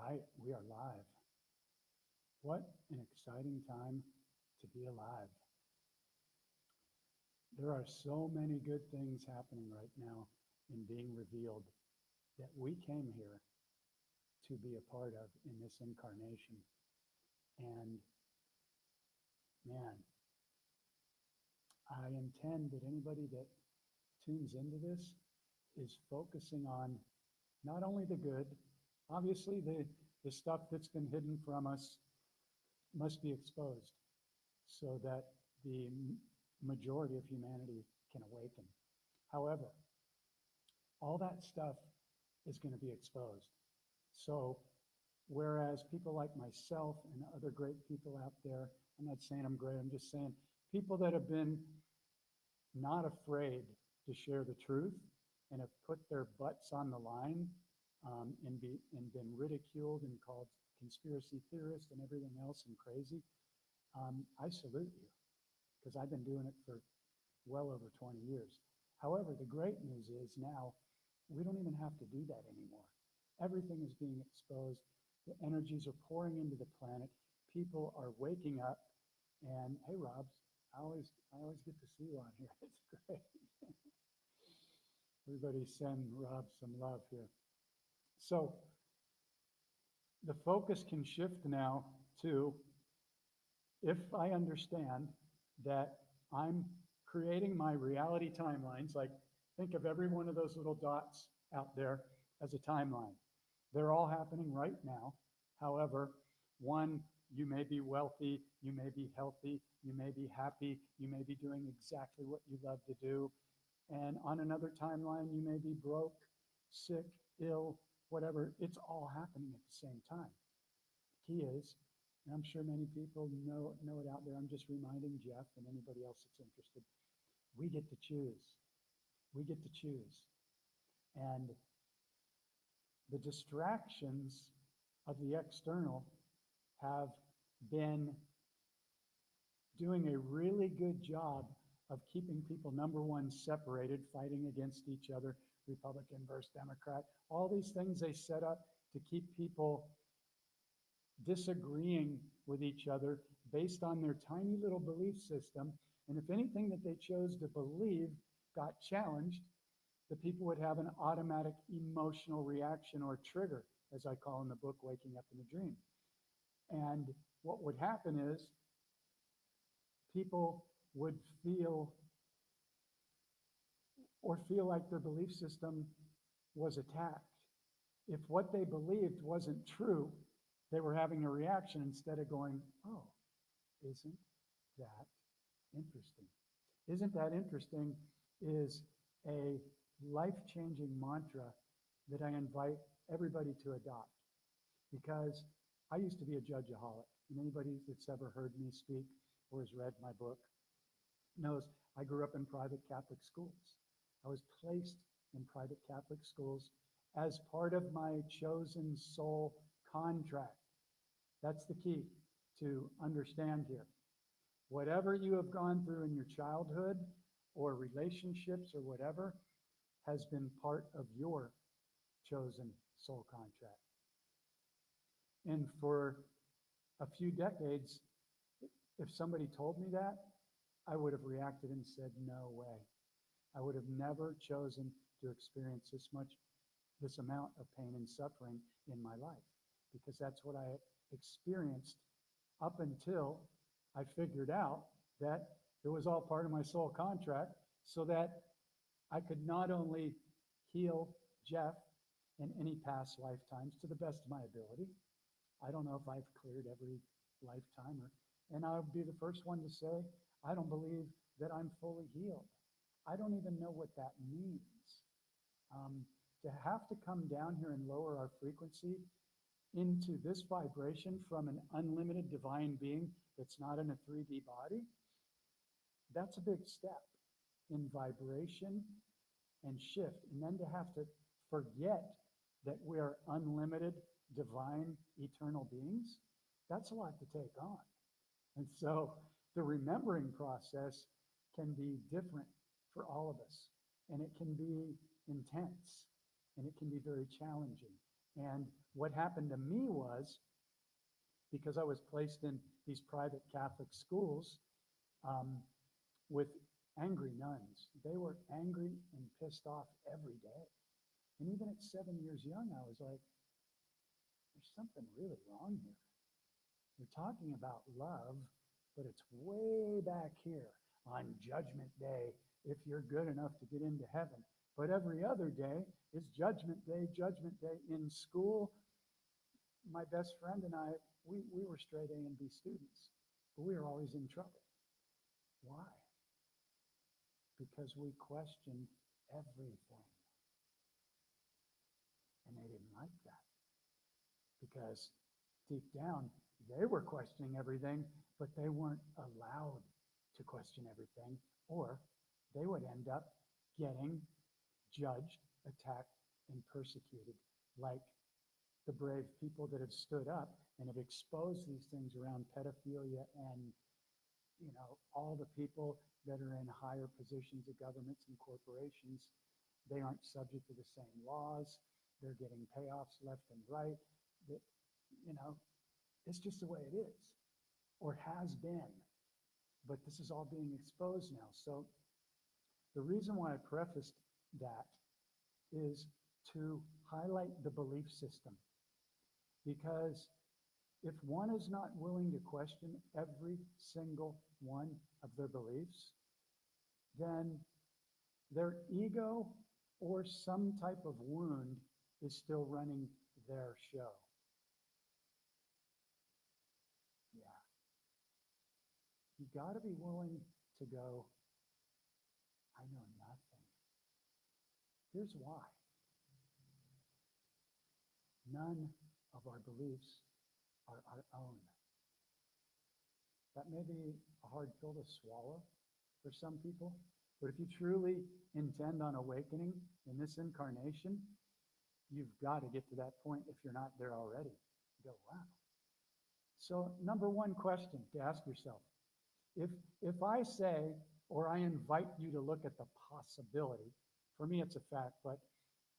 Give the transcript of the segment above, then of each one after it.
right, we are live. What an exciting time to be alive. There are so many good things happening right now and being revealed that we came here to be a part of in this incarnation. And man, I intend that anybody that tunes into this is focusing on not only the good, obviously the stuff that's been hidden from us must be exposed so that the majority of humanity can awaken. However, all that stuff is going to be exposed. So whereas people like myself and other great people out there, I'm not saying I'm great, I'm just saying people that have been not afraid to share the truth and have put their butts on the line and been ridiculed and called conspiracy theorists and everything else and crazy, I salute you because I've been doing it for well over 20 years. However, the great news is now we don't even have to do that anymore. Everything is being exposed. The energies are pouring into the planet. People are waking up. And hey, Robs, I always get to see you on here. It's great. Everybody send Rob some love here. So the focus can shift now to, if I understand that I'm creating my reality timelines, like think of every one of those little dots out there as a timeline. They're all happening right now. However, one, you may be wealthy, you may be healthy, you may be happy, you may be doing exactly what you love to do. And on another timeline, you may be broke, sick, ill, whatever. It's all happening at the same time. The key is, and I'm sure many people know it out there, I'm just reminding Jeff and anybody else that's interested, we get to choose. We get to choose. And the distractions of the external have been doing a really good job of keeping people, number one, separated, fighting against each other, Republican versus Democrat, all these things they set up to keep people disagreeing with each other based on their tiny little belief system. And if anything that they chose to believe got challenged, the people would have an automatic emotional reaction or trigger, as I call in the book, Waking Up in a Dream. And what would happen is people would feel like their belief system was attacked. If what they believed wasn't true, they were having a reaction instead of going, oh, isn't that interesting? Isn't that interesting is a life-changing mantra that I invite everybody to adopt, because I used to be a judgeaholic. And anybody that's ever heard me speak or has read my book knows I grew up in private Catholic schools. I was placed in private Catholic schools as part of my chosen soul contract. That's the key to understand here. Whatever you have gone through in your childhood or relationships or whatever has been part of your chosen soul contract. And for a few decades, if somebody told me that, I would have reacted and said, no way. I would have never chosen to experience this amount of pain and suffering in my life, because that's what I experienced up until I figured out that it was all part of my soul contract, so that I could not only heal Jeff in any past lifetimes to the best of my ability. I don't know if I've cleared every lifetime, and I'll be the first one to say, I don't believe that I'm fully healed. I don't even know what that means. To have to come down here and lower our frequency into this vibration from an unlimited divine being that's not in a 3D body, that's a big step in vibration and shift. And then to have to forget that we're unlimited, divine, eternal beings, that's a lot to take on. And so the remembering process can be different for all of us. And it can be intense. And it can be very challenging. And what happened to me was, because I was placed in these private Catholic schools um, with angry nuns. They were angry and pissed off every day. And even at 7 years young, I was like, there's something really wrong here. We're talking about love, but it's way back here on Judgment Day if you're good enough to get into heaven. But every other day is Judgment Day in school. My best friend and I, we were straight A and B students, but we were always in trouble. Why? Because we questioned everything. And they didn't like that. Because deep down, they were questioning everything, but they weren't allowed to question everything, or they would end up getting judged, attacked, and persecuted, like the brave people that have stood up and have exposed these things around pedophilia and, you know, all the people that are in higher positions of governments and corporations. They aren't subject to the same laws. They're getting payoffs left and right. That, you know, it's just the way it is, or has been. But this is all being exposed now. So the reason why I prefaced that is to highlight the belief system. Because if one is not willing to question every single one of their beliefs, then their ego or some type of wound is still running their show. Yeah. You got to be willing to go, I know nothing. Here's why. None of our beliefs are our own. That may be a hard pill to swallow for some people, but if you truly intend on awakening in this incarnation, you've got to get to that point if you're not there already. You go, wow. So number one question to ask yourself, if I say, or I invite you to look at the possibility, for me it's a fact, but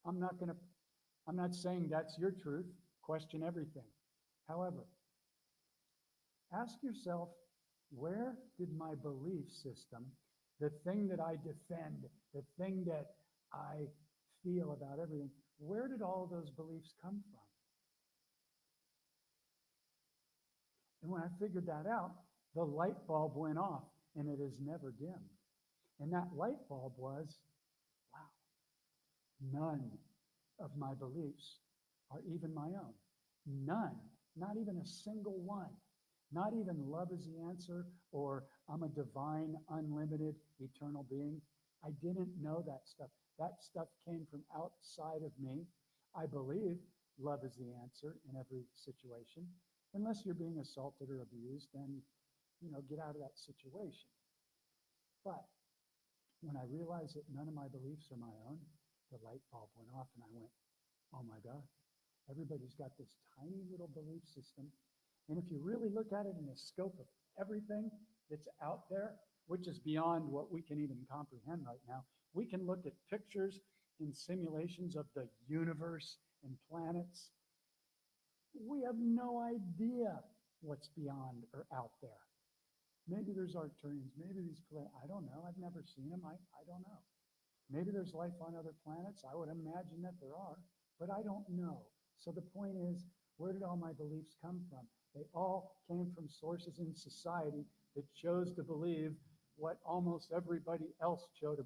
I'm not saying that's your truth. Question everything. However, ask yourself, where did my belief system, the thing that I defend, the thing that I feel about everything, where did all of those beliefs come from? And when I figured that out, the light bulb went off, and it is never dimmed. And that light bulb was, wow, none of my beliefs are even my own. None, not even a single one. Not even love is the answer, or I'm a divine, unlimited, eternal being. I didn't know that stuff. That stuff came from outside of me. I believe love is the answer in every situation. Unless you're being assaulted or abused, then, you know, get out of that situation. But when I realized that none of my beliefs are my own, the light bulb went off and I went, oh my God, everybody's got this tiny little belief system. And if you really look at it in the scope of everything that's out there, which is beyond what we can even comprehend right now, we can look at pictures and simulations of the universe and planets. We have no idea what's beyond or out there. Maybe there's Arcturians, maybe these planets, I don't know. I've never seen them. I don't know. Maybe there's life on other planets. I would imagine that there are, but I don't know. So the point is, where did all my beliefs come from? They all came from sources in society that chose to believe what almost everybody else chose to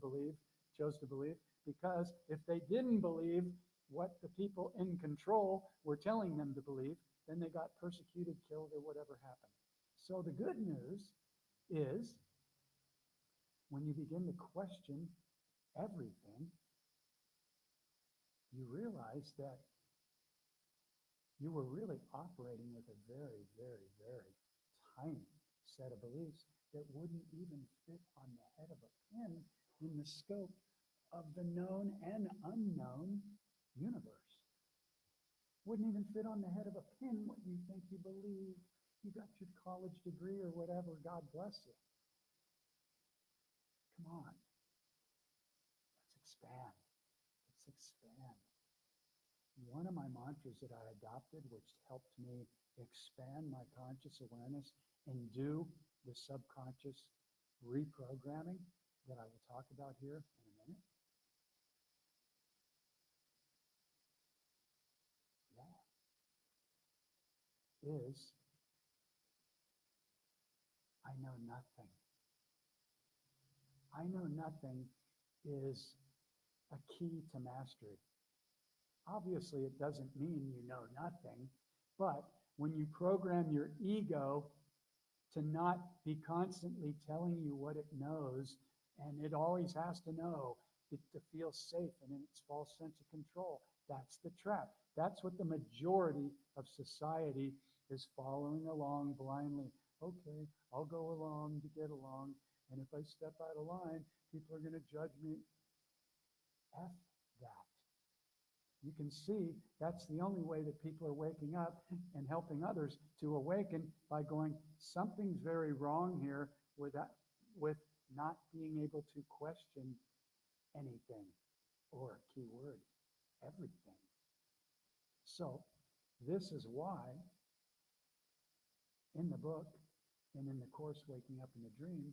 believe, because if they didn't believe what the people in control were telling them to believe, then they got persecuted, killed, or whatever happened. So the good news is, when you begin to question everything, you realize that you were really operating with a very, very, very tiny set of beliefs that wouldn't even fit on the head of a pin in the scope of the known and unknown universe. Wouldn't even fit on the head of a pin what you think you believe. You got your college degree or whatever, God bless you. Come on. Let's expand. Let's expand. One of my mantras that I adopted, which helped me expand my conscious awareness and do the subconscious reprogramming that I will talk about here in a minute. Yeah. Is I know nothing. I know nothing is a key to mastery. Obviously, it doesn't mean you know nothing, but when you program your ego to not be constantly telling you what it knows, and it always has to know to feel safe and in its false sense of control, that's the trap. That's what the majority of society is following along blindly. Okay, I'll go along to get along, and if I step out of line, people are going to judge me. F that. You can see that's the only way that people are waking up and helping others to awaken, by going, something's very wrong here with not being able to question anything, or keyword, everything. So this is why in the book and in the course, Waking Up in the Dream,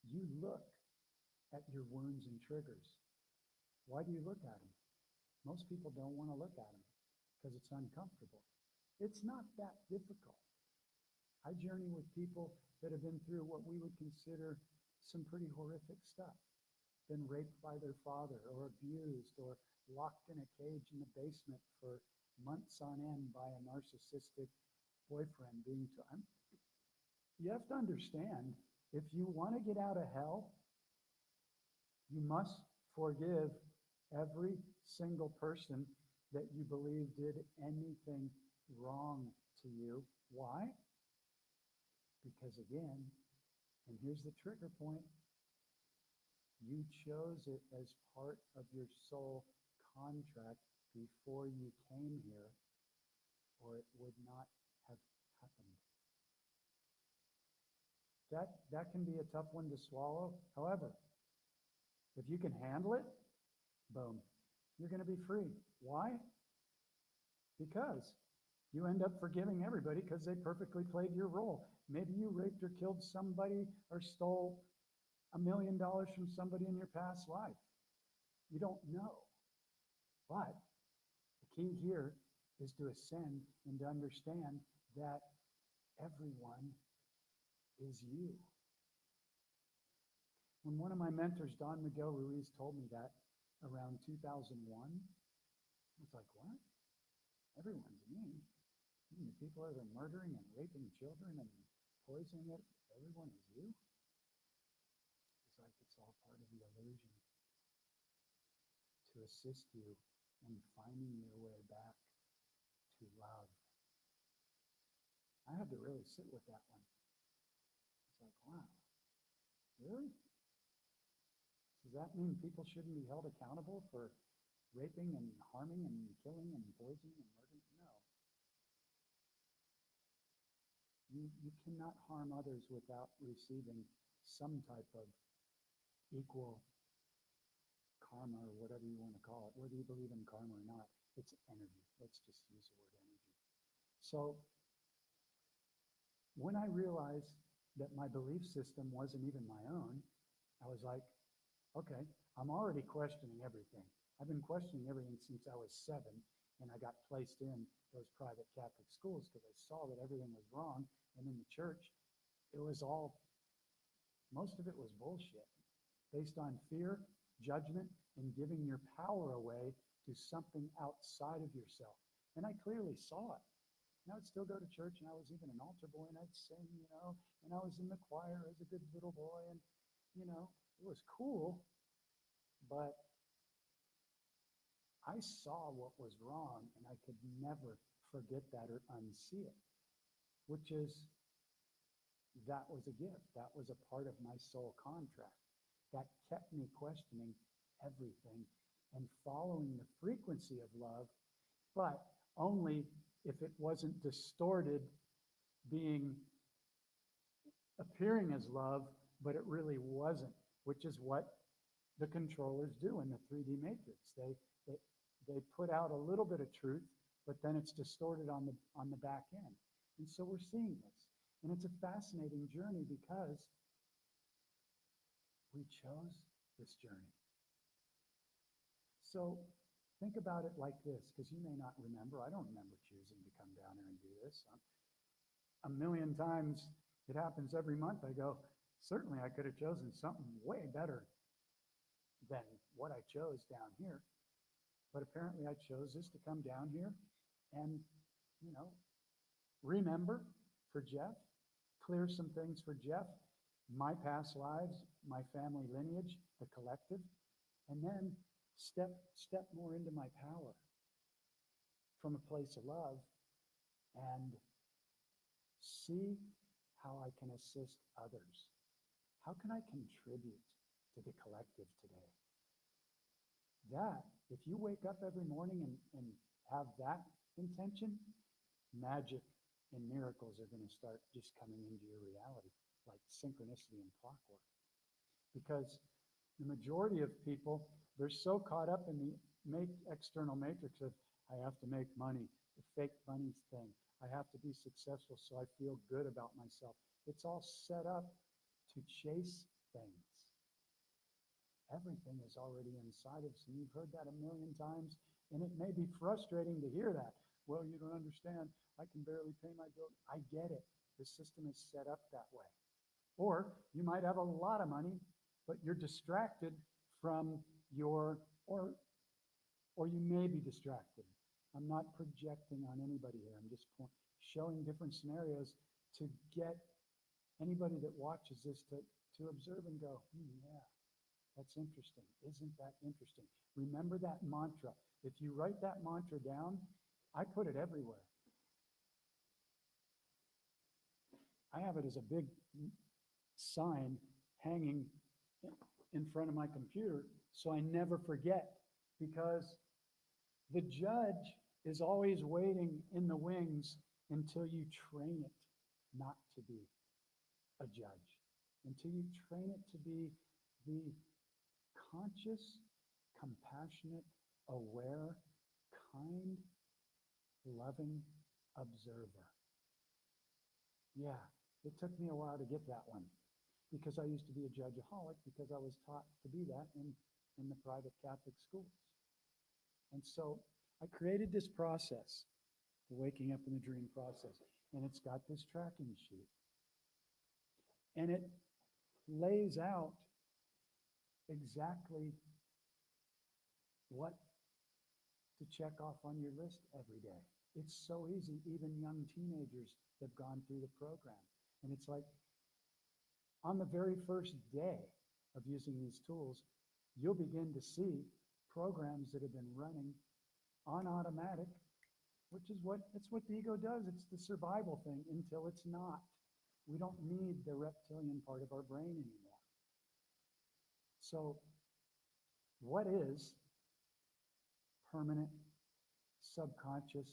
you look at your wounds and triggers. Why do you look at them? Most people don't want to look at them because it's uncomfortable. It's not that difficult. I journey with people that have been through what we would consider some pretty horrific stuff. Been raped by their father, or abused, or locked in a cage in the basement for months on end by a narcissistic boyfriend being you have to understand, if you want to get out of hell, you must forgive every single person that you believe did anything wrong to you. Why? Because again, and here's the trigger point, you chose it as part of your soul contract before you came here, or it would not have happened. That can be a tough one to swallow. However, if you can handle it, boom, you're going to be free. Why? Because you end up forgiving everybody because they perfectly played your role. Maybe you raped or killed somebody or stole $1 million from somebody in your past life. You don't know. But the key here is to ascend and to understand that everyone is you. When one of my mentors, Don Miguel Ruiz, told me that around 2001, I was like, what? Everyone's me. The people that are murdering and raping children and poisoning it, everyone is you? It's like it's all part of the illusion to assist you in finding your way back to love. I had to really sit with that one. It's like, wow, really? Does that mean people shouldn't be held accountable for raping and harming and killing and poisoning and murdering? No. You cannot harm others without receiving some type of equal karma, or whatever you want to call it. Whether you believe in karma or not, it's energy. Let's just use the word energy. So when I realized that my belief system wasn't even my own, I was like, okay, I'm already questioning everything. I've been questioning everything since I was 7, and I got placed in those private Catholic schools because I saw that everything was wrong. And in the church, it was all, most of it was bullshit, based on fear, judgment, and giving your power away to something outside of yourself. And I clearly saw it. And I would still go to church, and I was even an altar boy, and I'd sing, and I was in the choir as a good little boy, and, it was cool, but I saw what was wrong, and I could never forget that or unsee it, which is, that was a gift. That was a part of my soul contract that kept me questioning everything and following the frequency of love, but only if it wasn't distorted, appearing as love, but it really wasn't, which is what the controllers do in the 3D matrix. they put out a little bit of truth, but then it's distorted on the back end. And so we're seeing this. And it's a fascinating journey because we chose this journey. So think about it like this, because you may not remember. I don't remember choosing to come down here and do this. A million times it happens every month. I go, certainly I could have chosen something way better than what I chose down here. But apparently I chose this to come down here and, remember for Jeff, clear some things for Jeff, my past lives, my family lineage, the collective, and then step more into my power from a place of love and see how I can assist others. How can I contribute to the collective today? That, if you wake up every morning and have that intention, magic and miracles are going to start just coming into your reality, like synchronicity and clockwork. Because the majority of people, they're so caught up in the external matrix of, I have to make money, the fake money thing. I have to be successful so I feel good about myself. It's all set up to chase things. Everything is already inside of us, and you've heard that a million times, and it may be frustrating to hear that. Well, you don't understand. I can barely pay my bill. I get it. The system is set up that way. Or you might have a lot of money, but you're distracted from or you may be distracted. I'm not projecting on anybody here. I'm just showing different scenarios to get anybody that watches this to observe and go, yeah, that's interesting. Isn't that interesting? Remember that mantra. If you write that mantra down, I put it everywhere. I have it as a big sign hanging in front of my computer so I never forget, because the judge is always waiting in the wings until you train it not to be a judge, until you train it to be the conscious, compassionate, aware, kind, loving observer. Yeah, it took me a while to get that one, because I used to be a judgeaholic, because I was taught to be that in the private Catholic schools. And so I created this process, the waking up in the dream process, and it's got this tracking sheet. And it lays out exactly what to check off on your list every day. It's so easy. Even young teenagers have gone through the program. And it's like, on the very first day of using these tools, you'll begin to see programs that have been running on automatic, which is what the ego does. It's the survival thing until it's not. We don't need the reptilian part of our brain anymore. So what is permanent subconscious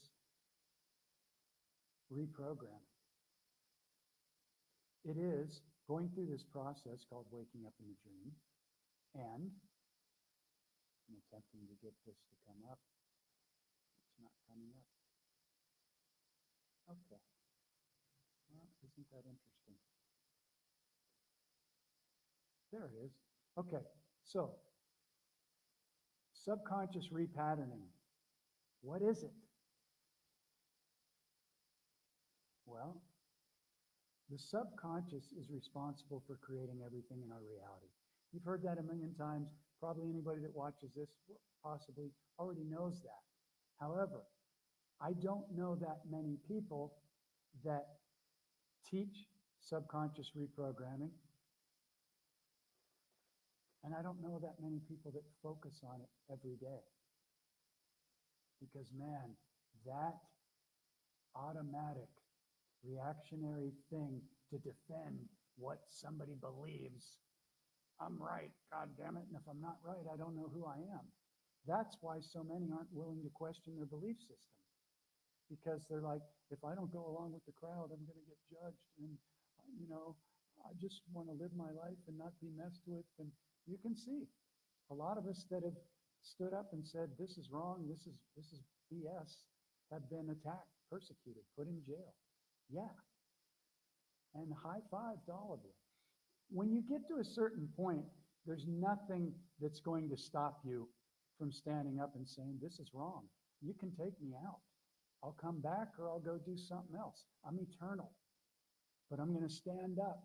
reprogramming? It is going through this process called waking up in the dream, and I'm attempting to get this to come up. It's not coming up. Okay. Well, isn't that interesting? There it is. Okay, so subconscious repatterning. What is it? Well, the subconscious is responsible for creating everything in our reality. You've heard that a million times. Probably anybody that watches this possibly already knows that. However, I don't know that many people that teach subconscious reprogramming, and I don't know that many people that focus on it every day. Because, man, that automatic reactionary thing to defend what somebody believes, I'm right, God damn it, and if I'm not right, I don't know who I am. That's why so many aren't willing to question their belief system. Because they're like, if I don't go along with the crowd, I'm going to get judged, and, I just want to live my life and not be messed with. And you can see a lot of us that have stood up and said, this is wrong, this is BS, have been attacked, persecuted, put in jail. Yeah. And high-fived all of them. When you get to a certain point, there's nothing that's going to stop you from standing up and saying, this is wrong. You can take me out. I'll come back or I'll go do something else. I'm eternal. But I'm going to stand up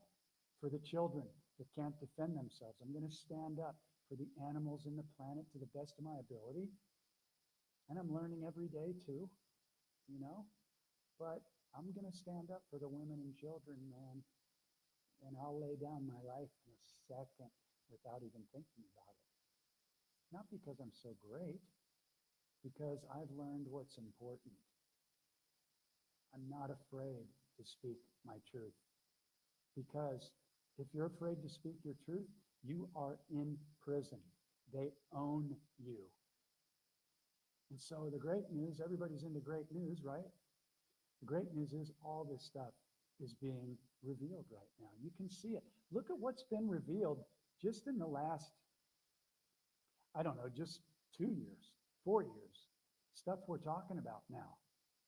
for the children that can't defend themselves. I'm going to stand up for the animals in the planet to the best of my ability. And I'm learning every day too, you know. But I'm going to stand up for the women and children, man. And I'll lay down my life in a second without even thinking about it. Not because I'm so great, because I've learned what's important. I'm not afraid to speak my truth. Because if you're afraid to speak your truth, you are in prison. They own you. And so the great news, everybody's into great news, right? The great news is all this stuff is being revealed right now. You can see it. Look at what's been revealed just in the last, I don't know, just 2 years, 4 years. Stuff we're talking about now.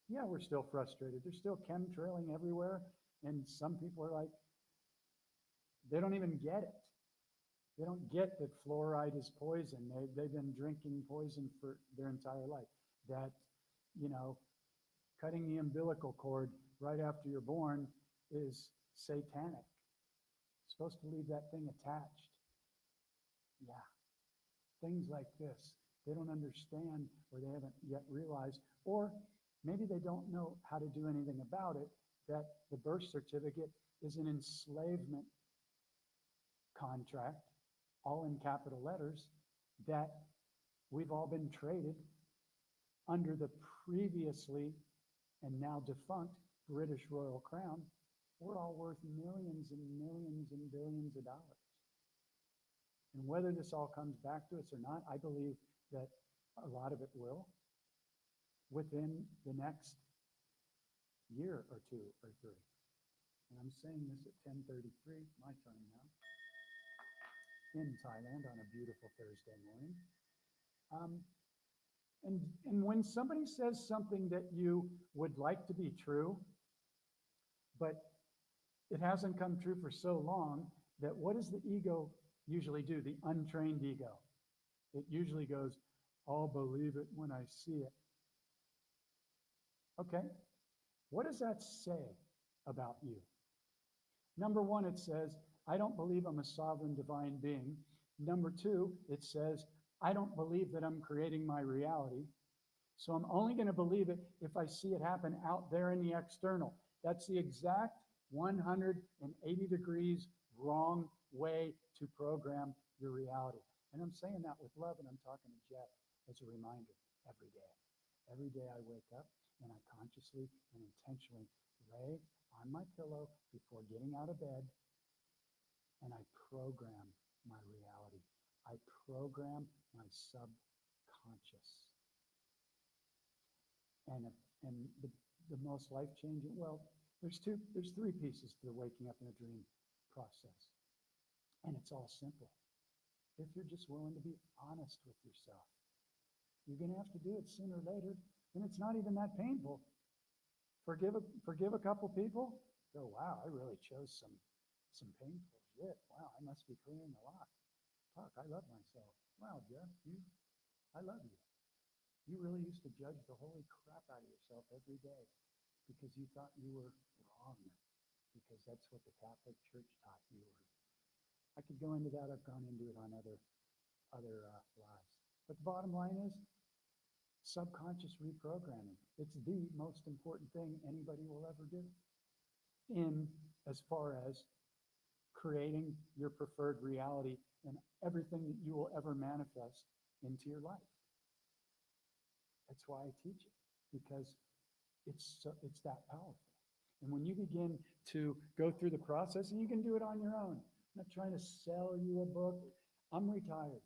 Yeah, we're still frustrated. There's still chemtrailing everywhere. And some people are like, they don't even get it. They don't get that fluoride is poison. They've been drinking poison for their entire life. That, you know, cutting the umbilical cord right after you're born is satanic. You're supposed to leave that thing attached. Yeah. Things like this. They don't understand, or they haven't yet realized, or maybe they don't know how to do anything about it, that the birth certificate is an enslavement contract, all in capital letters, that we've all been traded under the previously and now defunct British Royal Crown. We're all worth millions and millions and billions of dollars. And whether this all comes back to us or not, I believe that a lot of it will within the next year or two or three. And I'm saying this at 10:33, my time now, in Thailand on a beautiful Thursday morning. And when somebody says something that you would like to be true, but it hasn't come true for so long, that what does the ego usually do, the untrained ego? It usually goes, I'll believe it when I see it. Okay, what does that say about you? Number one, it says, I don't believe I'm a sovereign divine being. Number two, it says, I don't believe that I'm creating my reality. So I'm only going to believe it if I see it happen out there in the external. That's the exact 180 degrees wrong way to program your reality. And I'm saying that with love, and I'm talking to Jeff as a reminder every day. Every day I wake up and I consciously and intentionally lay on my pillow before getting out of bed, and I program my reality. I program my subconscious. And the most life-changing, well, there's three pieces to the waking up in a dream process. And it's all simple. If you're just willing to be honest with yourself, you're going to have to do it sooner or later, and it's not even that painful. Forgive a couple people. Go, wow, I really chose some painful shit. Wow, I must be clearing a lot. Fuck, I love myself. Wow, Jeff, I love you. You really used to judge the holy crap out of yourself every day because you thought you were wrong, because that's what the Catholic Church taught you. I could go into that. I've gone into it on other lives. But the bottom line is subconscious reprogramming. It's the most important thing anybody will ever do in as far as creating your preferred reality and everything that you will ever manifest into your life. That's why I teach it, because it's that powerful. And when you begin to go through the process, and you can do it on your own. I'm not trying to sell you a book. I'm retired.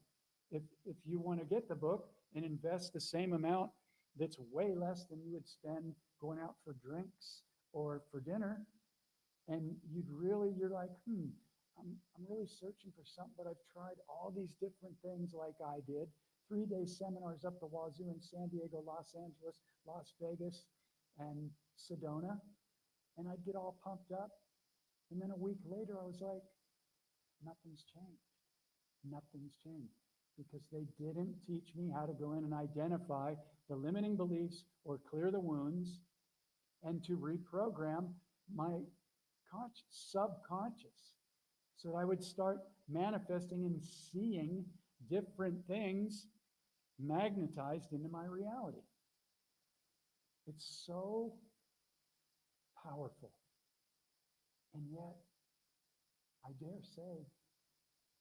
If you want to get the book and invest the same amount that's way less than you would spend going out for drinks or for dinner, and you're like, I'm really searching for something, but I've tried all these different things like I did 3-day seminars up the wazoo in San Diego, Los Angeles, Las Vegas, and Sedona. And I'd get all pumped up. And then a week later, I was like, nothing's changed. Nothing's changed. Because they didn't teach me how to go in and identify the limiting beliefs or clear the wounds and to reprogram my subconscious. So I would start manifesting and seeing different things magnetized into my reality. It's so powerful. And yet, I dare say,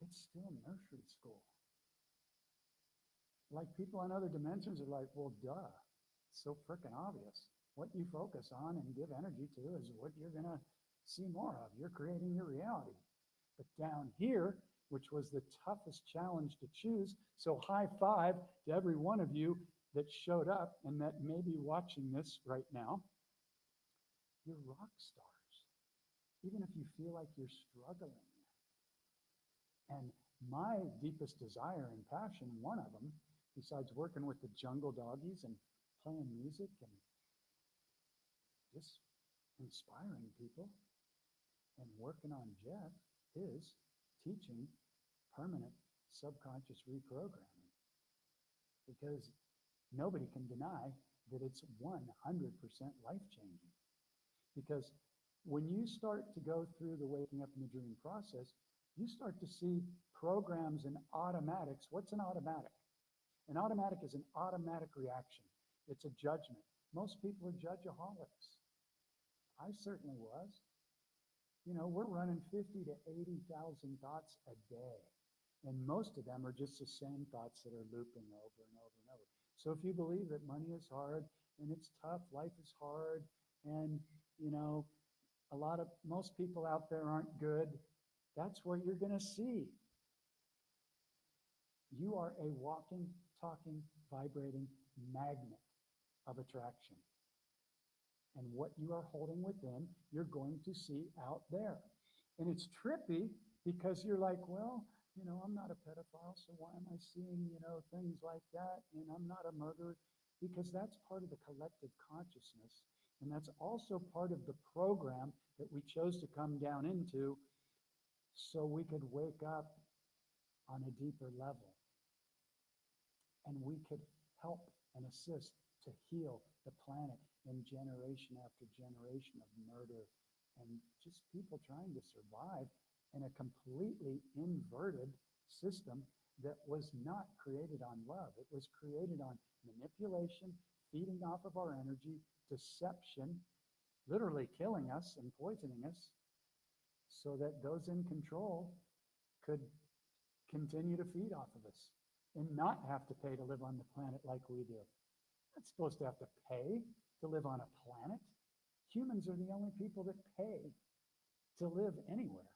it's still nursery school. Like people on other dimensions are like, well, duh, it's so freaking obvious. What you focus on and give energy to is what you're going to see more of. You're creating your reality. But down here, which was the toughest challenge to choose, so high five to every one of you that showed up and that may be watching this right now. You're rock stars, even if you feel like you're struggling. And my deepest desire and passion, one of them, besides working with the Jungle Doggies and playing music and just inspiring people and working on Jeff, is teaching permanent subconscious reprogramming. Because nobody can deny that it's 100% life-changing. Because when you start to go through the waking up in the dream process, you start to see programs and automatics. What's an automatic? An automatic is an automatic reaction. It's a judgment. Most people are judgeaholics. I certainly was. You know, we're running 50 to 80,000 thoughts a day. And most of them are just the same thoughts that are looping over and over and over. So if you believe that money is hard and it's tough, life is hard, and, you know, most people out there aren't good, that's what you're going to see. You are a walking, talking, vibrating magnet of attraction. And what you are holding within, you're going to see out there. And it's trippy because you're like, well, you know, I'm not a pedophile, so why am I seeing, you know, things like that? And I'm not a murderer, because that's part of the collective consciousness. And that's also part of the program that we chose to come down into so we could wake up on a deeper level. And we could help and assist to heal the planet in generation after generation of murder and just people trying to survive in a completely inverted system that was not created on love. It was created on manipulation, feeding off of our energy, deception, literally killing us and poisoning us so that those in control could continue to feed off of us and not have to pay to live on the planet like we do. Not supposed to have to pay to live on a planet. Humans are the only people that pay to live anywhere.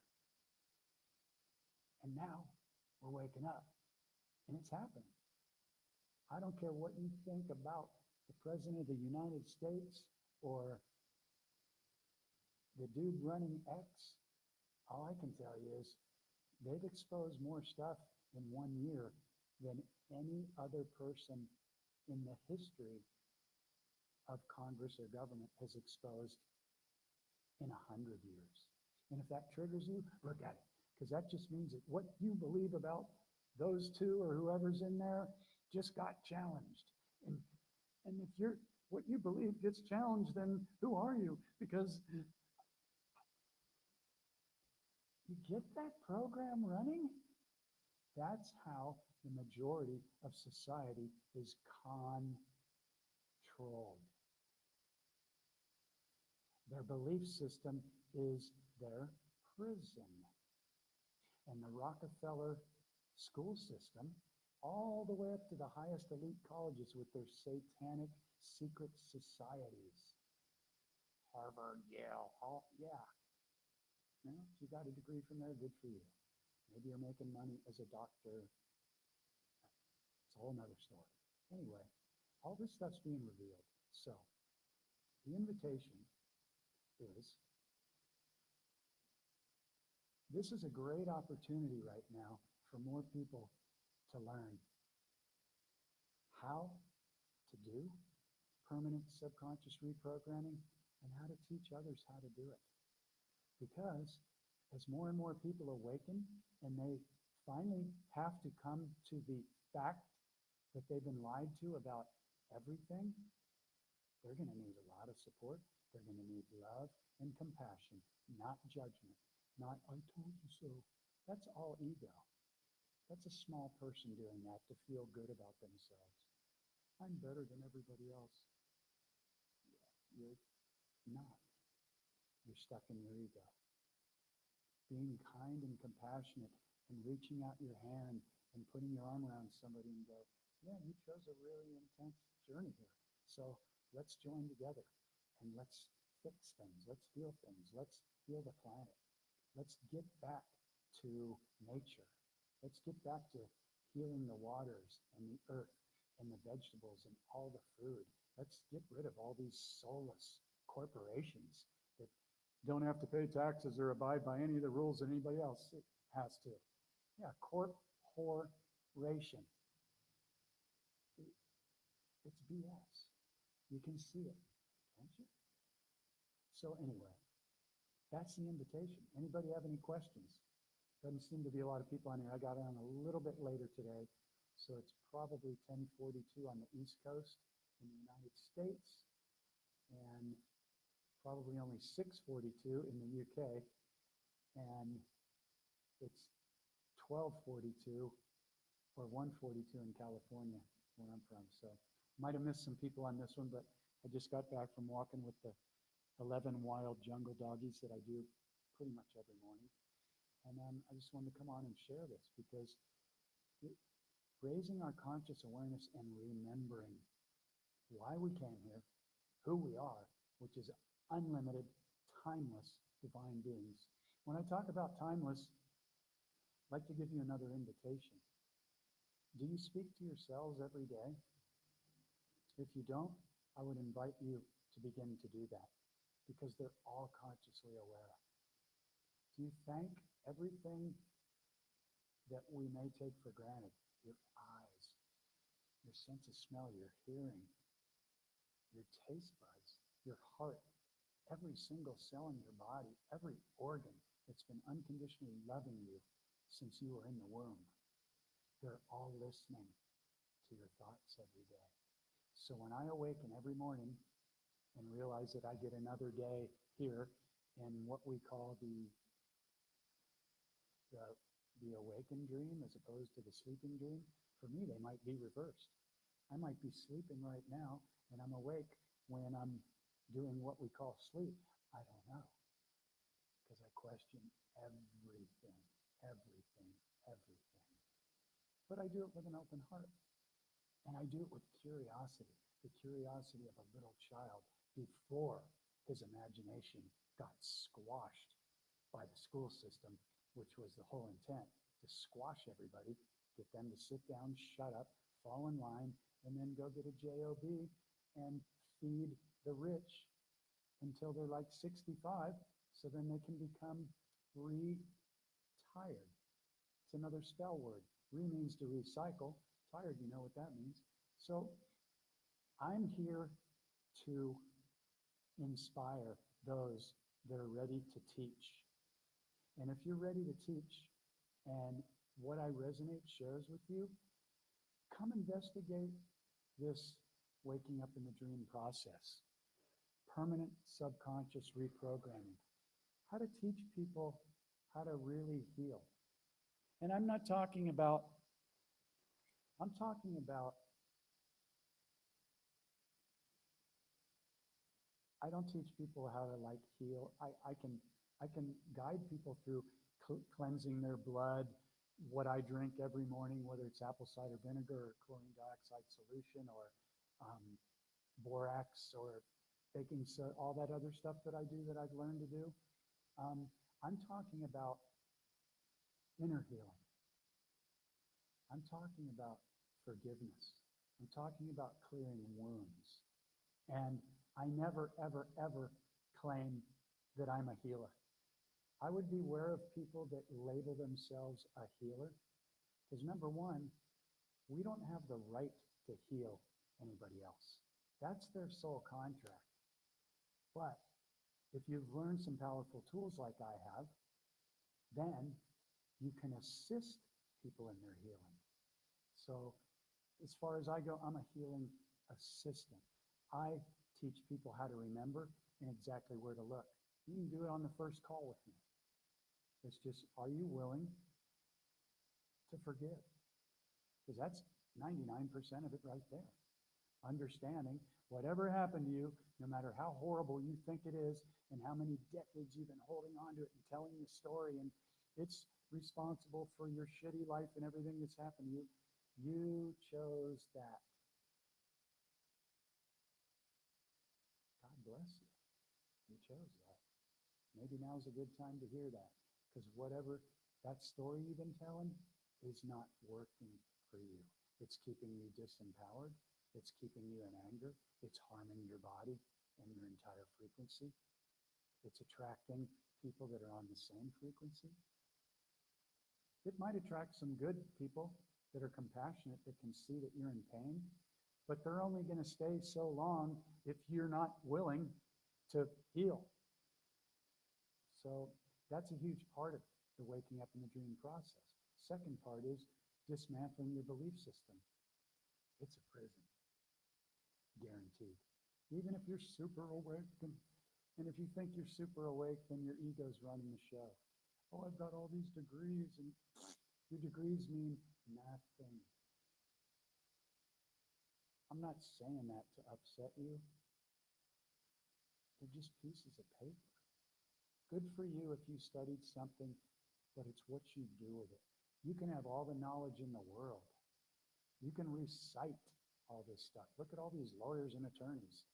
And now we're waking up, and it's happening. I don't care what you think about the President of the United States or the dude running X. All I can tell you is they've exposed more stuff in 1 year than any other person in the history of Congress or government has exposed in 100 years. And if that triggers you, look at it, because that just means that what you believe about those two or whoever's in there just got challenged. And if what you believe gets challenged, then who are you? Because you get that program running? That's how the majority of society is controlled. Their belief system is their prison. And the Rockefeller school system, all the way up to the highest elite colleges with their satanic secret societies. Harvard, Yale, yeah. You know, if you got a degree from there, good for you. Maybe you're making money as a doctor. It's a whole nother story. Anyway, all this stuff's being revealed. So the invitation is, this is a great opportunity right now for more people to learn. how to do permanent subconscious reprogramming and how to teach others how to do it. Because as more and more people awaken and they finally have to come to the fact that they've been lied to about everything, they're going to need a lot of support. They're going to need love and compassion, not judgment, not, I told you so. That's all ego. That's a small person doing that to feel good about themselves. I'm better than everybody else. You're not. You're stuck in your ego. Being kind and compassionate and reaching out your hand and putting your arm around somebody and go, yeah, you chose a really intense journey here. So let's join together and let's fix things. Let's heal things. Let's heal the planet. Let's get back to nature. Let's get back to healing the waters and the earth and the vegetables and all the food. Let's get rid of all these soulless corporations that don't have to pay taxes or abide by any of the rules that anybody else has to. Yeah, corporation. It's BS. You can see it, can't you? So anyway, that's the invitation. Anybody have any questions? Doesn't seem to be a lot of people on here. I got on a little bit later today, so it's probably 10:42 on the East Coast in the United States, and probably only 6:42 in the UK, and it's 12:42 or 1:42 in California, where I'm from. So might have missed some people on this one, but I just got back from walking with the 11 wild jungle doggies that I do pretty much every morning. And I just wanted to come on and share this because raising our conscious awareness and remembering why we came here, who we are, which is unlimited, timeless, divine beings. When I talk about timeless, I'd like to give you another invitation. Do you speak to yourselves every day? If you don't, I would invite you to begin to do that because they're all consciously aware. Do you thank everything that we may take for granted? Your eyes, your sense of smell, your hearing, your taste buds, your heart, every single cell in your body, every organ that's been unconditionally loving you since you were in the womb. They're all listening to your thoughts every day. So when I awaken every morning and realize that I get another day here in what we call the awakened dream as opposed to the sleeping dream, for me, they might be reversed. I might be sleeping right now and I'm awake when I'm doing what we call sleep. I don't know because I question everything. But I do it with an open heart. And I do it with curiosity, the curiosity of a little child before his imagination got squashed by the school system, which was the whole intent, to squash everybody, get them to sit down, shut up, fall in line, and then go get a job and feed the rich until they're like 65, so then they can become retired. It's another spell word. Re means to recycle. Tired, you know what that means. So I'm here to inspire those that are ready to teach. And if you're ready to teach and what I resonate shares with you, come investigate this waking up in the dream process. Permanent subconscious reprogramming. How to teach people how to really heal. And I'm talking about I don't teach people how to like heal. I can guide people through cleansing their blood, what I drink every morning, whether it's apple cider vinegar or chlorine dioxide solution or borax or baking soda, all that other stuff that I do that I've learned to do. I'm talking about inner healing. I'm talking about forgiveness. I'm talking about clearing wounds. And I never, ever, ever claim that I'm a healer. I would beware of people that label themselves a healer. Because number one, we don't have the right to heal anybody else. That's their soul contract. But if you've learned some powerful tools like I have, then you can assist people in their healing. So as far as I go, I'm a healing assistant. I teach people how to remember and exactly where to look. You can do it on the first call with me. It's just, are you willing to forgive? Because that's 99% of it right there. Understanding whatever happened to you, no matter how horrible you think it is, and how many decades you've been holding on to it and telling the story, and it's responsible for your shitty life and everything that's happened to you, you chose that. God bless you. You chose that. Maybe now's a good time to hear that, because whatever that story you've been telling is not working for you. It's keeping you disempowered. It's keeping you in anger. It's harming your body and your entire frequency. It's attracting people that are on the same frequency. It might attract some good people that are compassionate, that can see that you're in pain, but they're only going to stay so long if you're not willing to heal. So that's a huge part of the waking up in the dream process. Second part is dismantling your belief system. It's a prison, guaranteed. Even if you're super awake, and if you think you're super awake, then your ego's running the show. Oh, I've got all these degrees, and your degrees mean nothing. I'm not saying that to upset you. They're just pieces of paper. Good for you if you studied something, but it's what you do with it. You can have all the knowledge in the world. You can recite all this stuff. Look at all these lawyers and attorneys.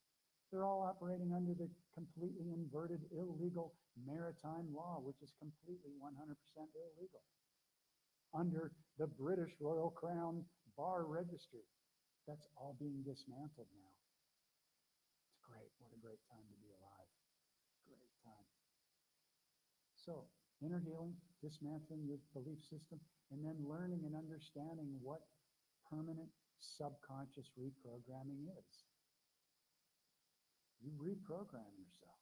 They're all operating under the completely inverted, illegal maritime law, which is completely 100% illegal. Under the British Royal Crown Bar Registry. That's all being dismantled now. It's great. What a great time to be alive. Great time. So, inner healing, dismantling your belief system, and then learning and understanding what permanent subconscious reprogramming is. You reprogram yourself.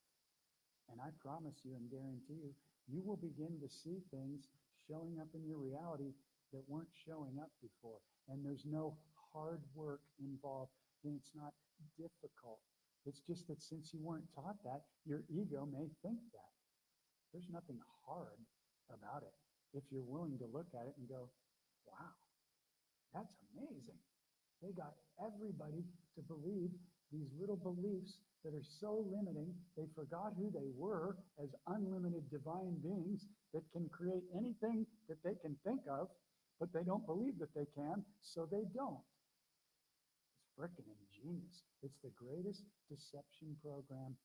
And I promise you and guarantee you, you will begin to see things showing up in your reality that weren't showing up before. And there's no hard work involved, and it's not difficult. It's just that since you weren't taught that, your ego may think that. There's nothing hard about it if you're willing to look at it and go, wow, that's amazing. They got everybody to believe these little beliefs that are so limiting, they forgot who they were as unlimited divine beings that can create anything that they can think of, but they don't believe that they can, so they don't. It's freaking ingenious. It's the greatest deception program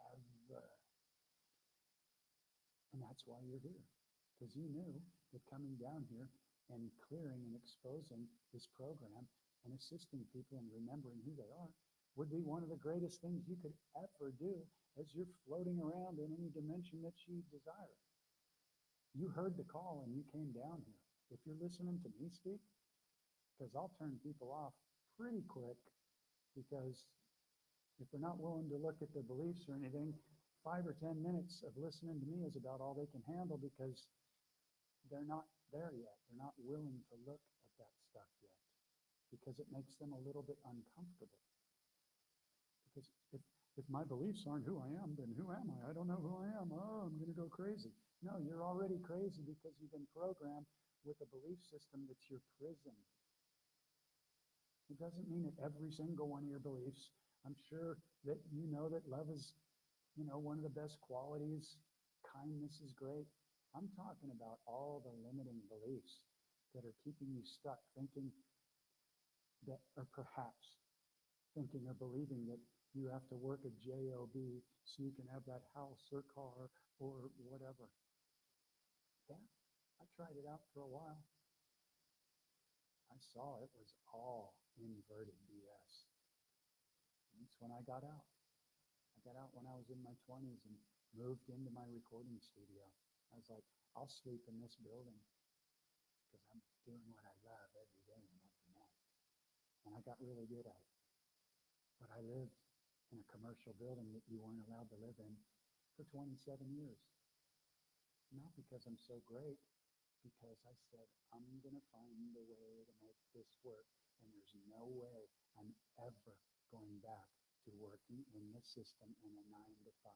ever. And that's why you're here, because you knew that coming down here and clearing and exposing this program and assisting people in remembering who they are would be one of the greatest things you could ever do as you're floating around in any dimension that you desire. You heard the call and you came down here. If you're listening to me speak, because I'll turn people off pretty quick, because if they're not willing to look at their beliefs or anything, 5 or 10 minutes of listening to me is about all they can handle, because they're not there yet. They're not willing to look at that stuff yet, because it makes them a little bit uncomfortable. Because if my beliefs aren't who I am, then who am I? I don't know who I am. Oh, I'm going to go crazy. No, you're already crazy because you've been programmed with a belief system that's your prison. It doesn't mean that every single one of your beliefs, I'm sure that you know that love is, one of the best qualities. Kindness is great. I'm talking about all the limiting beliefs that are keeping you stuck, thinking that, or perhaps thinking or believing that you have to work a job so you can have that house or car or whatever. Yeah, I tried it out for a while. I saw it was all inverted BS. And that's when I got out. I got out when I was in my 20s and moved into my recording studio. I was like, I'll sleep in this building because I'm doing what I love every day and every night. and I got really good at it. But I lived in a commercial building that you weren't allowed to live in for 27 years. Not because I'm so great, because I said, I'm going to find a way to make this work, and there's no way I'm ever going back to working in the system in a 9 to 5.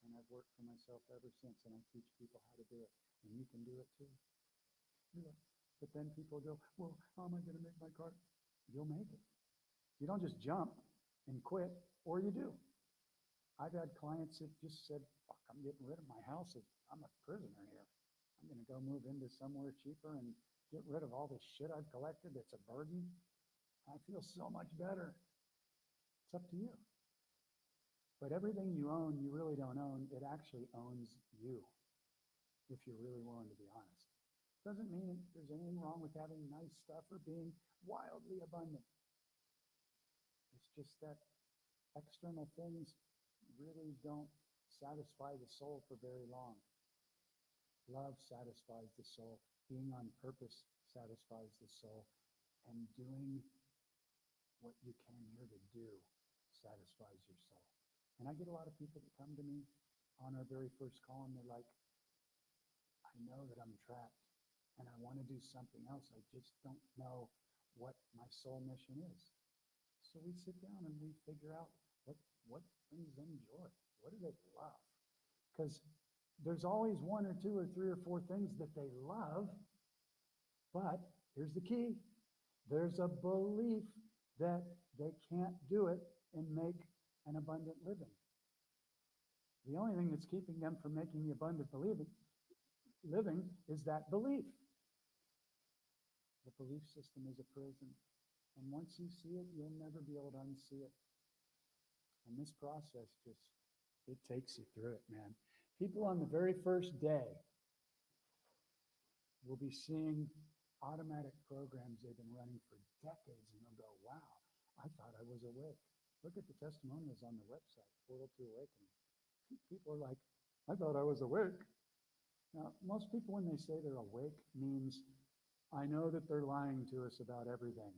And I've worked for myself ever since, and I teach people how to do it. And you can do it too. Yeah. But then people go, well, how am I going to make my car? You'll make it. You don't just jump and quit, or you do. I've had clients that just said, fuck, I'm getting rid of my house. I'm a prisoner here. I'm going to go move into somewhere cheaper and get rid of all this shit I've collected that's a burden. I feel so much better. It's up to you. But everything you own, you really don't own. It actually owns you, if you're really willing to be honest. Doesn't mean there's anything wrong with having nice stuff or being wildly abundant. It's just that external things really don't satisfy the soul for very long. Love satisfies the soul. Being on purpose satisfies the soul. And doing what you came here to do satisfies your soul. And I get a lot of people that come to me on our very first call, and they're like, I know that I'm trapped, and I want to do something else. I just don't know what my soul mission is. So we sit down and we figure out what brings them joy. What do they love? Because there's always one or two or three or four things that they love, but here's the key. There's a belief that they can't do it and make an abundant living. The only thing that's keeping them from making the abundant living is that belief. The belief system is a prison. And once you see it, you'll never be able to unsee it. And this process it takes you through it, man. People on the very first day will be seeing automatic programs they've been running for decades, and they'll go, wow, I thought I was awake. Look at the testimonials on the website, Portal to Awakening. People are like, I thought I was awake. Now, most people, when they say they're awake, means I know that they're lying to us about everything.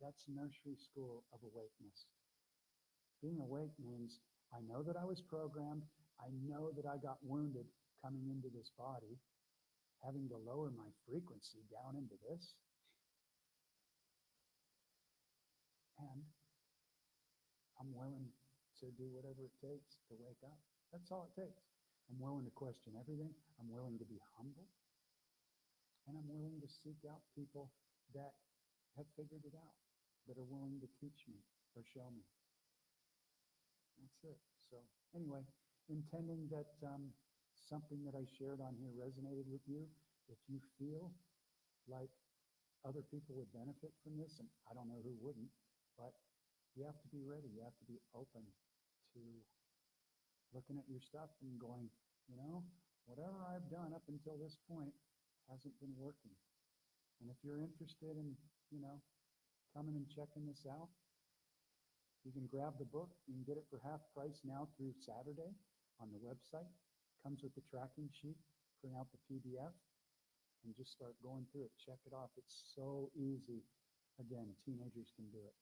That's nursery school of awakeness. Being awake means I know that I was programmed. I know that I got wounded coming into this body, having to lower my frequency down into this. And I'm willing to do whatever it takes to wake up. That's all it takes. I'm willing to question everything. I'm willing to be humble. And I'm willing to seek out people that have figured it out, that are willing to teach me or show me. That's it. So anyway, intending that something that I shared on here resonated with you, if you feel like other people would benefit from this, and I don't know who wouldn't, but you have to be ready. You have to be open to looking at your stuff and going, you know, whatever I've done up until this point hasn't been working. And if you're interested in, you know, coming and checking this out, you can grab the book. You can get it for half price now through Saturday on the website. Comes with the tracking sheet. Print out the PDF and just start going through it. Check it off. It's so easy. Again, teenagers can do it.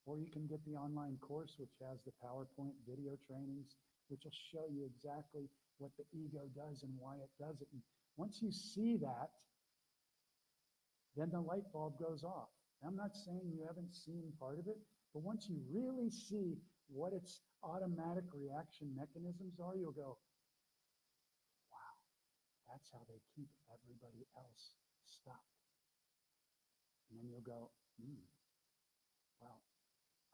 Or you can get the online course, which has the PowerPoint video trainings, which will show you exactly what the ego does and why it does it. And once you see that, then the light bulb goes off. I'm not saying you haven't seen part of it, but once you really see what its automatic reaction mechanisms are, you'll go, wow, that's how they keep everybody else stuck. And then you'll go, well,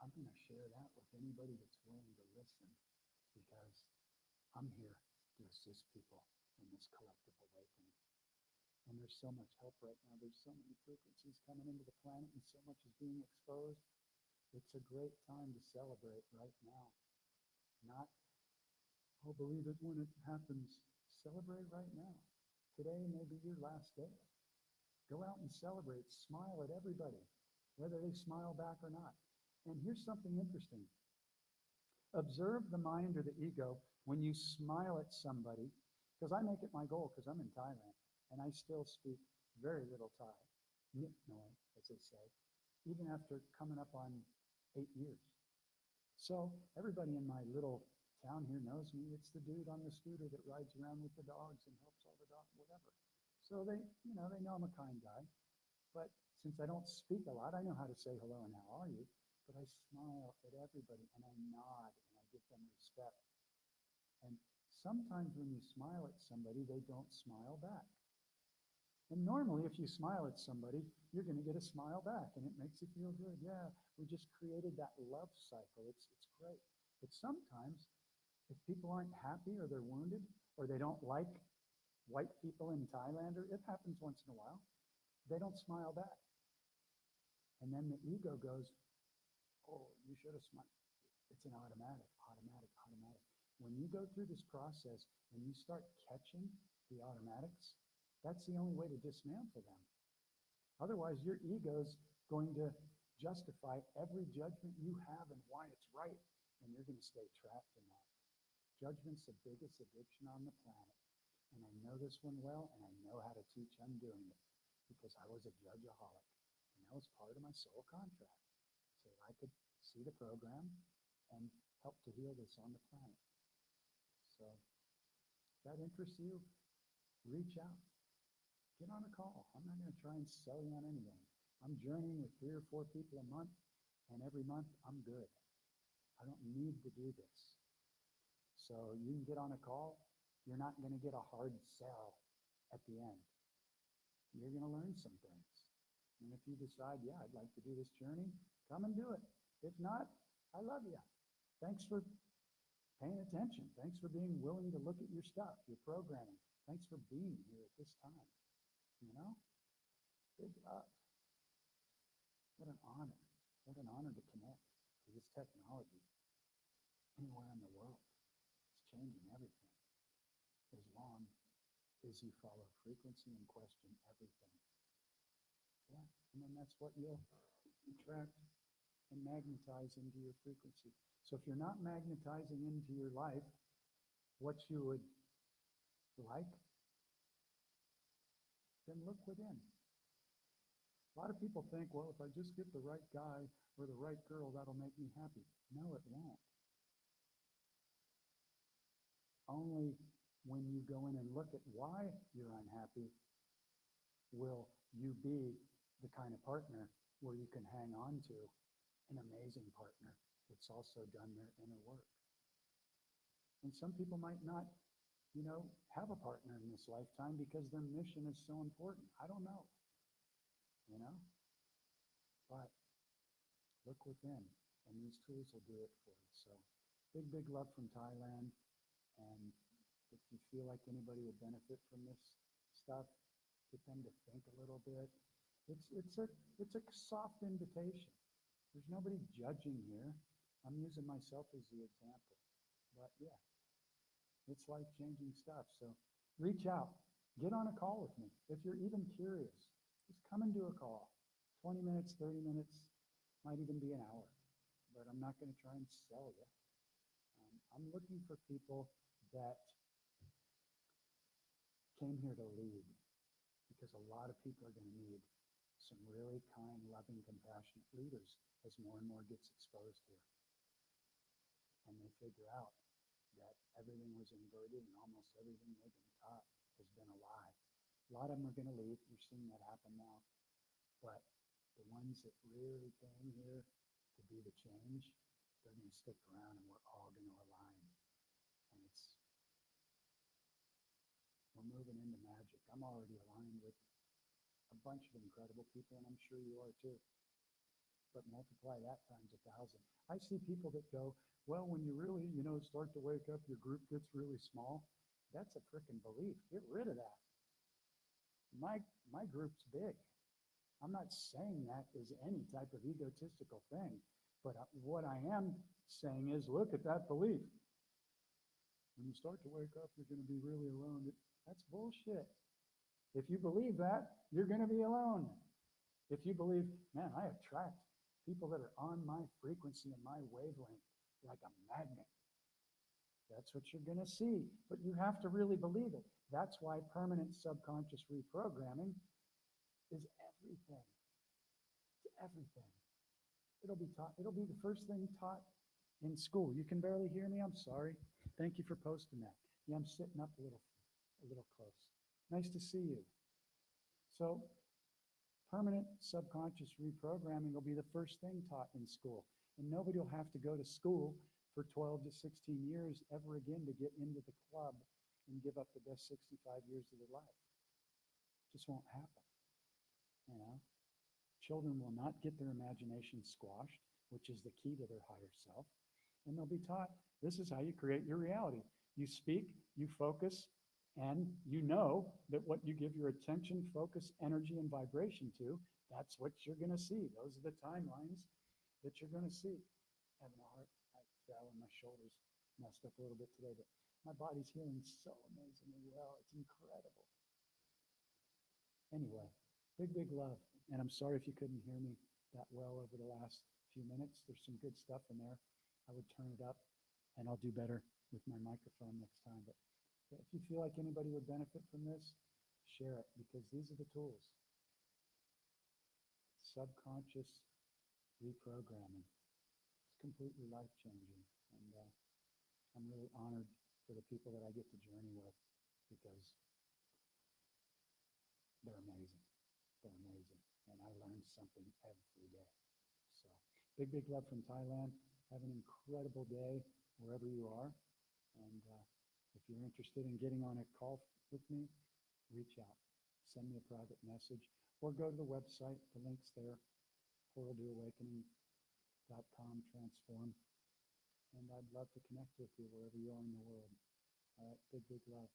I'm going to share that with anybody that's willing to listen, because I'm here to assist people in this collective awakening. And there's so much help right now. There's so many frequencies coming into the planet, and so much is being exposed. It's a great time to celebrate right now. Not, oh, believe it when it happens. Celebrate right now. Today may be your last day. Go out and celebrate. Smile at everybody, whether they smile back or not. And here's something interesting. Observe the mind or the ego when you smile at somebody, because I make it my goal, because I'm in Thailand, and I still speak very little Thai. Nip noi, as as they say, even after coming up on 8 years. So everybody in my little town here knows me. It's the dude on the scooter that rides around with the dogs and helps all the dogs, whatever. So they know I'm a kind guy. But since I don't speak a lot, I know how to say hello and how are you, but I smile at everybody and I nod and I give them respect. And sometimes when you smile at somebody, they don't smile back. And normally, if you smile at somebody, you're going to get a smile back, and it makes you feel good. Yeah, we just created that love cycle. It's great. But sometimes, if people aren't happy or they're wounded or they don't like white people in Thailand, or it happens once in a while, they don't smile back. And then the ego goes, oh, you should have smiled. It's an automatic. When you go through this process and you start catching the automatics, that's the only way to dismantle them. Otherwise, your ego's going to justify every judgment you have and why it's right, and you're going to stay trapped in that. Judgment's the biggest addiction on the planet. And I know this one well, and I know how to teach undoing it because I was a judgeaholic. And that was part of my soul contract, so that I could see the program and help to heal this on the planet. So if that interests you, reach out. Get on a call. I'm not going to try and sell you on anything. I'm journeying with 3 or 4 people a month, and every month I'm good. I don't need to do this. So you can get on a call. You're not going to get a hard sell at the end. You're going to learn some things. And if you decide, yeah, I'd like to do this journey, come and do it. If not, I love you. Thanks for paying attention. Thanks for being willing to look at your stuff, your programming. Thanks for being here at this time. You know, big love. What an honor. What an honor to connect to this technology anywhere in the world. It's changing everything as long as you follow frequency and question everything. Yeah, and then that's what you'll attract and magnetize into your frequency. So if you're not magnetizing into your life what you would like, then look within. A lot of people think, well, if I just get the right guy or the right girl, that'll make me happy. No, it won't. Only when you go in and look at why you're unhappy will you be the kind of partner where you can hang on to an amazing partner that's also done their inner work. And some people might not, have a partner in this lifetime because their mission is so important. I don't know, but look within, and these tools will do it for you. So big, big love from Thailand. And if you feel like anybody would benefit from this stuff, get them to think a little bit. It's a soft invitation. There's nobody judging here. I'm using myself as the example. But yeah, it's life-changing stuff. So reach out. Get on a call with me. If you're even curious, just come and do a call. 20 minutes, 30 minutes, might even be an hour. But I'm not going to try and sell you. I'm looking for people that came here to lead, because a lot of people are going to need some really kind, loving, compassionate leaders as more and more gets exposed here. And they figure out that everything was inverted and almost everything they've been taught has been a lie. A lot of them are going to leave. You're seeing that happen now. But the ones that really came here to be the change, they're going to stick around, and we're all going to align. And we're moving into magic. I'm already aligned with a bunch of incredible people, and I'm sure you are too. But multiply that times 1,000. I see people that go, well, when you really, start to wake up, your group gets really small. That's a freaking belief. Get rid of that. My group's big. I'm not saying that as any type of egotistical thing, but what I am saying is, look at that belief. When you start to wake up, you're going to be really alone. That's bullshit. If you believe that, you're going to be alone. If you believe, man, I attract people that are on my frequency and my wavelength like a magnet, that's what you're going to see. But you have to really believe it. That's why permanent subconscious reprogramming is everything. everything. It'll be taught, it'll be the first thing taught in school. You can barely hear me, I'm sorry. Thank you for posting that. Yeah, I'm sitting up a little close. Nice to see you. So permanent subconscious reprogramming will be the first thing taught in school. And nobody will have to go to school for 12 to 16 years ever again to get into the club and give up the best 65 years of their life. Just won't happen. You know, children will not get their imagination squashed, which is the key to their higher self. And they'll be taught, this is how you create your reality. You speak, you focus, and you know that what you give your attention, focus, energy, and vibration to, that's what you're going to see. Those are the timelines that you're going to see. Having a heart, I fell and my shoulders messed up a little bit today, but my body's healing so amazingly well. It's incredible. Anyway, big, big love. And I'm sorry if you couldn't hear me that well over the last few minutes. There's some good stuff in there. I would turn it up, and I'll do better with my microphone next time. But if you feel like anybody would benefit from this, share it, because these are the tools. Subconscious reprogramming. It's completely life-changing. And I'm really honored for the people that I get to journey with, because they're amazing. They're amazing. And I learn something every day. So big, big love from Thailand. Have an incredible day wherever you are. And if you're interested in getting on a call with me, reach out. Send me a private message or go to the website. The link's there, portal-to-awakening.com, transform. And I'd love to connect with you wherever you are in the world. All right, big, big love.